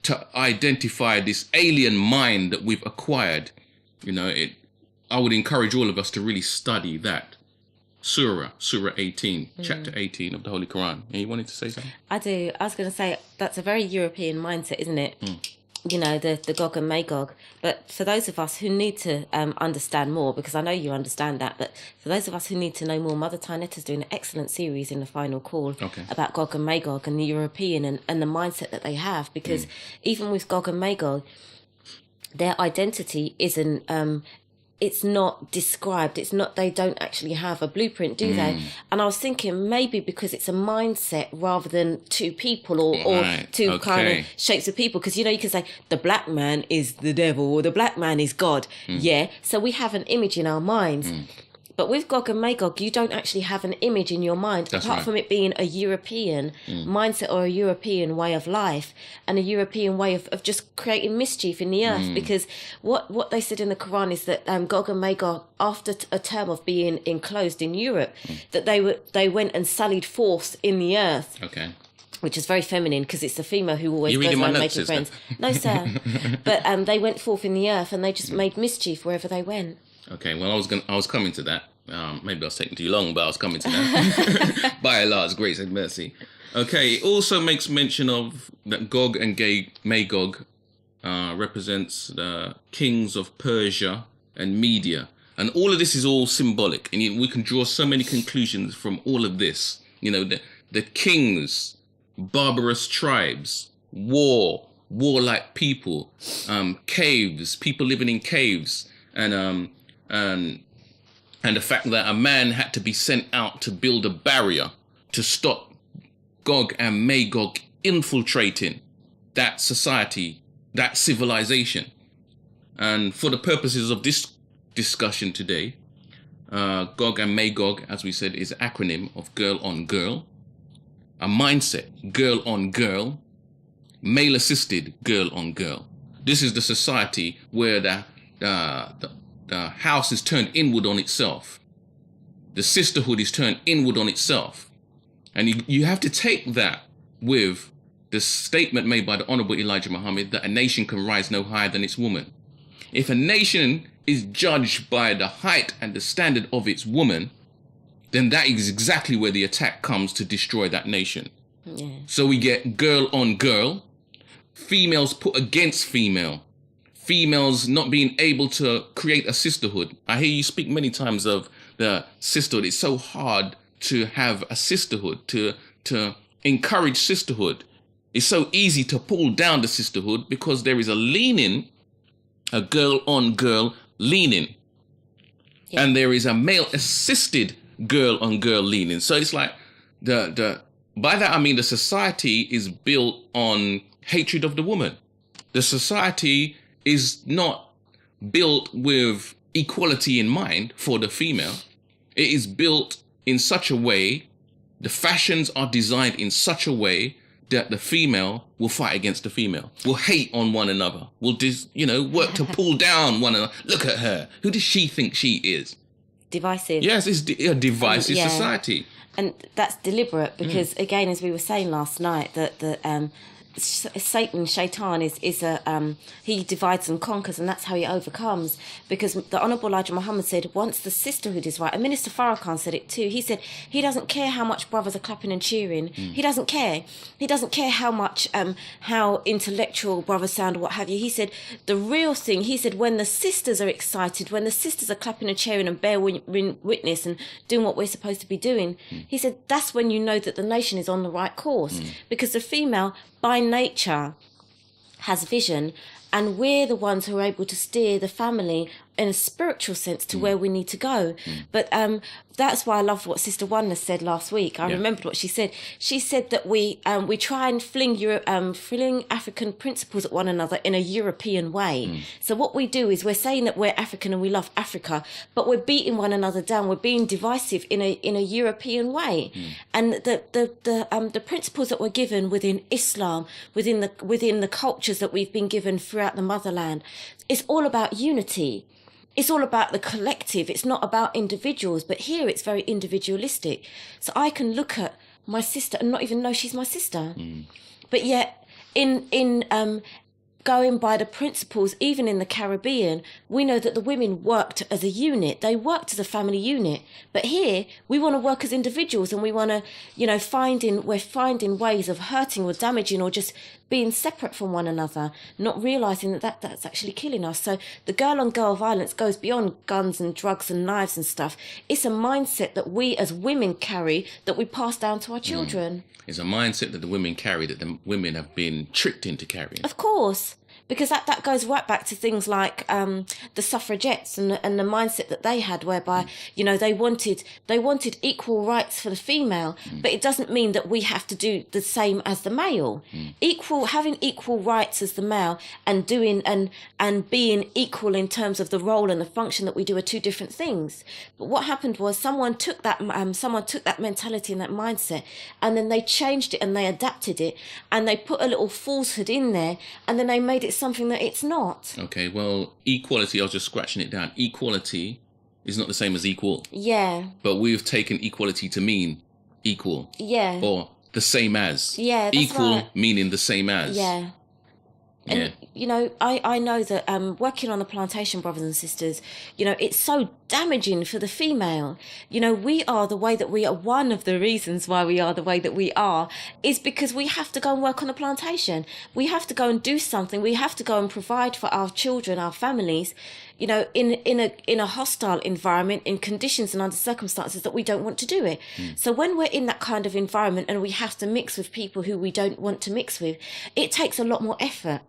to identify this alien mind that we've acquired. I would encourage all of us to really study that. Surah 18, chapter 18 of the Holy Quran. And you wanted to say something? I do. I was going to say, that's a very European mindset, isn't it? The GOG and Magog. But for those of us who need to understand more, because I know you understand that, but for those of us who need to know more, Mother Tynetta's doing an excellent series in the final call about GOG and Magog and the European and the mindset that they have. Because even with GOG and Magog, their identity isn't... it's not described. It's not, they don't actually have a blueprint, do they? And I was thinking maybe because it's a mindset rather than two people or two kind of shapes of people. Because, you can say the black man is the devil or the black man is God. Yeah. So we have an image in our minds. But with GOG and Magog, you don't actually have an image in your mind, apart from it being a European mindset or a European way of life and a European way of just creating mischief in the earth. Because what they said in the Quran is that GOG and Magog, after a term of being enclosed in Europe, that they went and sallied forth in the earth. Okay. Which is very feminine because it's the female who always goes around making friends. No, sir. But they went forth in the earth and they just made mischief wherever they went. Okay, well, I was coming to that. Maybe I was taking too long, but I was coming to that. By Allah's grace and mercy. Okay, it also makes mention of that GOG and Magog represents the kings of Persia and Media. And all of this is all symbolic. And we can draw so many conclusions from all of this. The kings, barbarous tribes, warlike people, caves, people living in caves, and the fact that a man had to be sent out to build a barrier to stop GOG and Magog infiltrating that society, that civilization. And for the purposes of this discussion today, GOG and Magog, as we said, is an acronym of girl on girl, a mindset, girl on girl, male assisted girl on girl. This is the society where the house is turned inward on itself. The sisterhood is turned inward on itself. And you have to take that with the statement made by the Honorable Elijah Muhammad that a nation can rise no higher than its woman. If a nation is judged by the height and the standard of its woman, then that is exactly where the attack comes to destroy that nation. Yeah. So we get girl on girl, females put against female, females not being able to create a sisterhood. I hear you speak many times of the sisterhood. It's so hard to have a sisterhood, to encourage sisterhood. It's so easy to pull down the sisterhood because there is a leaning, a girl on girl leaning. Yeah. And there is a male assisted girl on girl leaning. So it's like by that I mean the society is built on hatred of the woman. The society is not built with equality in mind for the female. It is built in such a way, the fashions are designed in such a way that the female will fight against the female, will hate on one another, will work to pull down one another. Look at her. Who does she think she is? Divisive. Yes, it's a divisive society. And that's deliberate because, again, as we were saying last night, that Shaitan is he divides and conquers, and that's how he overcomes. Because the Honourable Elijah Muhammad said once the sisterhood is right, and Minister Farrakhan said it too. He said he doesn't care how much brothers are clapping and cheering. He doesn't care. He doesn't care how much how intellectual brothers sound or what have you. He said the real thing. He said when the sisters are excited, when the sisters are clapping and cheering and bear witness and doing what we're supposed to be doing. He said that's when you know that the nation is on the right course, because the female by nature has vision, and we're the ones who are able to steer the family in a spiritual sense to where we need to go. But that's why I loved what Sister Oneness said last week. I remembered what she said. She said that we try and fling African principles at one another in a European way. So what we do is we're saying that we're African and we love Africa, but we're beating one another down. We're being divisive in a European way. And the principles that we're given within Islam, within the cultures that we've been given throughout the motherland, it's all about unity. It's all about the collective. It's not about individuals, but here it's very individualistic. So I can look at my sister and not even know she's my sister. But yet in going by the principles, even in the Caribbean, we know that the women worked as a unit. They worked as a family unit. But here, we want to work as individuals, and we want to, we're finding ways of hurting or damaging or just being separate from one another, not realising that's actually killing us. So the girl-on-girl violence goes beyond guns and drugs and knives and stuff. It's a mindset that we as women carry that we pass down to our children. It's a mindset that the women carry, that the women have been tricked into carrying. Of course. Because that goes right back to things like the suffragettes and the mindset that they had, whereby they wanted equal rights for the female, but it doesn't mean that we have to do the same as the male. Having equal rights as the male and doing and being equal in terms of the role and the function that we do are two different things. But what happened was someone took that mentality and that mindset, and then they changed it and they adapted it, and they put a little falsehood in there, and then they made it something that it's not. Okay, well, equality, I was just scratching it down. Equality is not the same as equal. Yeah. But we've taken equality to mean equal. Yeah. Or the same as. Yeah, that's equal right. Meaning the same as. Yeah. And, I know that working on the plantation, brothers and sisters, it's so damaging for the female. We are the way that we are. One of the reasons why we are the way that we are is because we have to go and work on the plantation. We have to go and do something. We have to go and provide for our children, our families, in a hostile environment, in conditions and under circumstances that we don't want to do it. So when we're in that kind of environment and we have to mix with people who we don't want to mix with, it takes a lot more effort.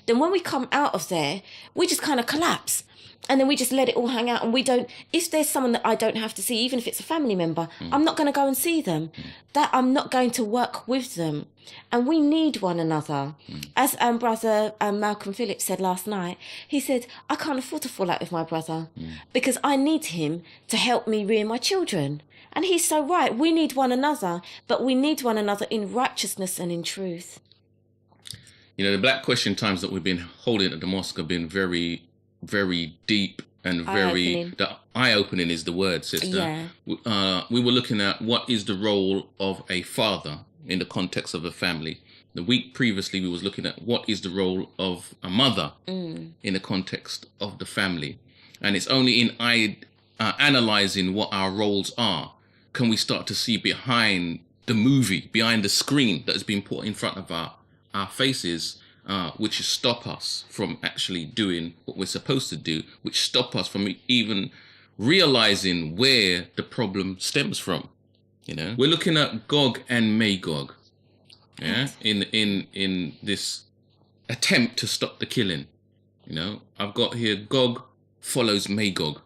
Then when we come out of there, we just kind of collapse. And then we just let it all hang out, and we don't. If there's someone that I don't have to see, even if it's a family member, I'm not going to go and see them. That I'm not going to work with them, and we need one another. As brother Malcolm Phillips said last night, he said, "I can't afford to fall out with my brother because I need him to help me rear my children." And he's so right. We need one another, but we need one another in righteousness and in truth. The Black Question times that we've been holding at the mosque have been very, very deep and very eye-opening is the word, sister. Yeah. We were looking at what is the role of a father in the context of a family. The week previously we was looking at what is the role of a mother in the context of the family. And it's only in analysing what our roles are can we start to see behind the movie, behind the screen that has been put in front of our faces, which stop us from actually doing what we're supposed to do, which stop us from even realizing where the problem stems from. We're looking at Gog and Magog, in this attempt to stop the killing. I've got here Gog follows Magog,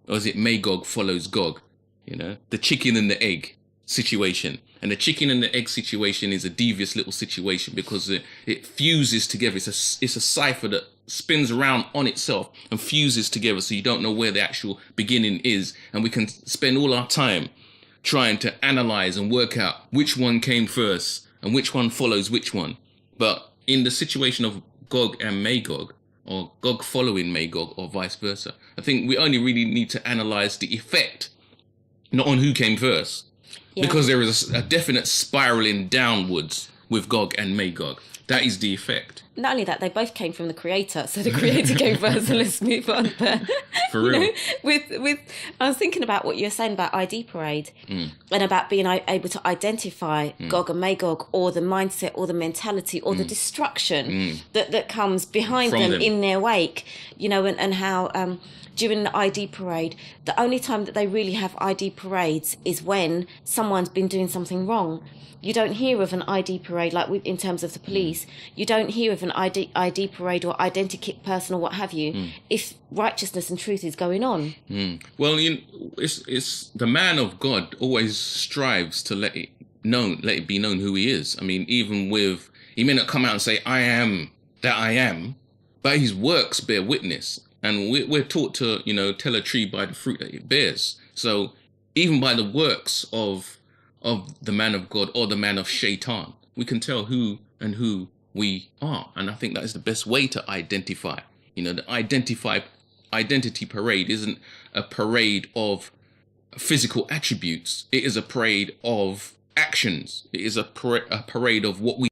or is it Magog follows Gog? The chicken and the egg situation. And the chicken and the egg situation is a devious little situation because it fuses together. It's a cipher that spins around on itself and fuses together, so you don't know where the actual beginning is. And we can spend all our time trying to analyze and work out which one came first and which one follows which one. But in the situation of Gog and Magog, or Gog following Magog, or vice versa, I think we only really need to analyze the effect, not on who came first. Yeah. Because there is a definite spiraling downwards with Gog and Magog. That is the effect. Not only that, they both came from the creator. So the creator came first, so let's move on there. For real. I was thinking about what you were saying about ID Parade and about being able to identify Gog and Magog, or the mindset or the mentality or the destruction that comes behind them in their wake, and how... during the ID parade, the only time that they really have ID parades is when someone's been doing something wrong. You don't hear of an ID parade like in terms of the police. You don't hear of an ID parade or identikit person or what have you if righteousness and truth is going on. Well, it's the man of God always strives to let it be known who he is. I mean, even with, he may not come out and say, "I am that I am," but his works bear witness. And we're taught to, tell a tree by the fruit that it bears. So even by the works of the man of God or the man of Shaitan, we can tell who we are. And I think that is the best way to identify. The identity parade isn't a parade of physical attributes. It is a parade of actions. It is a parade of what we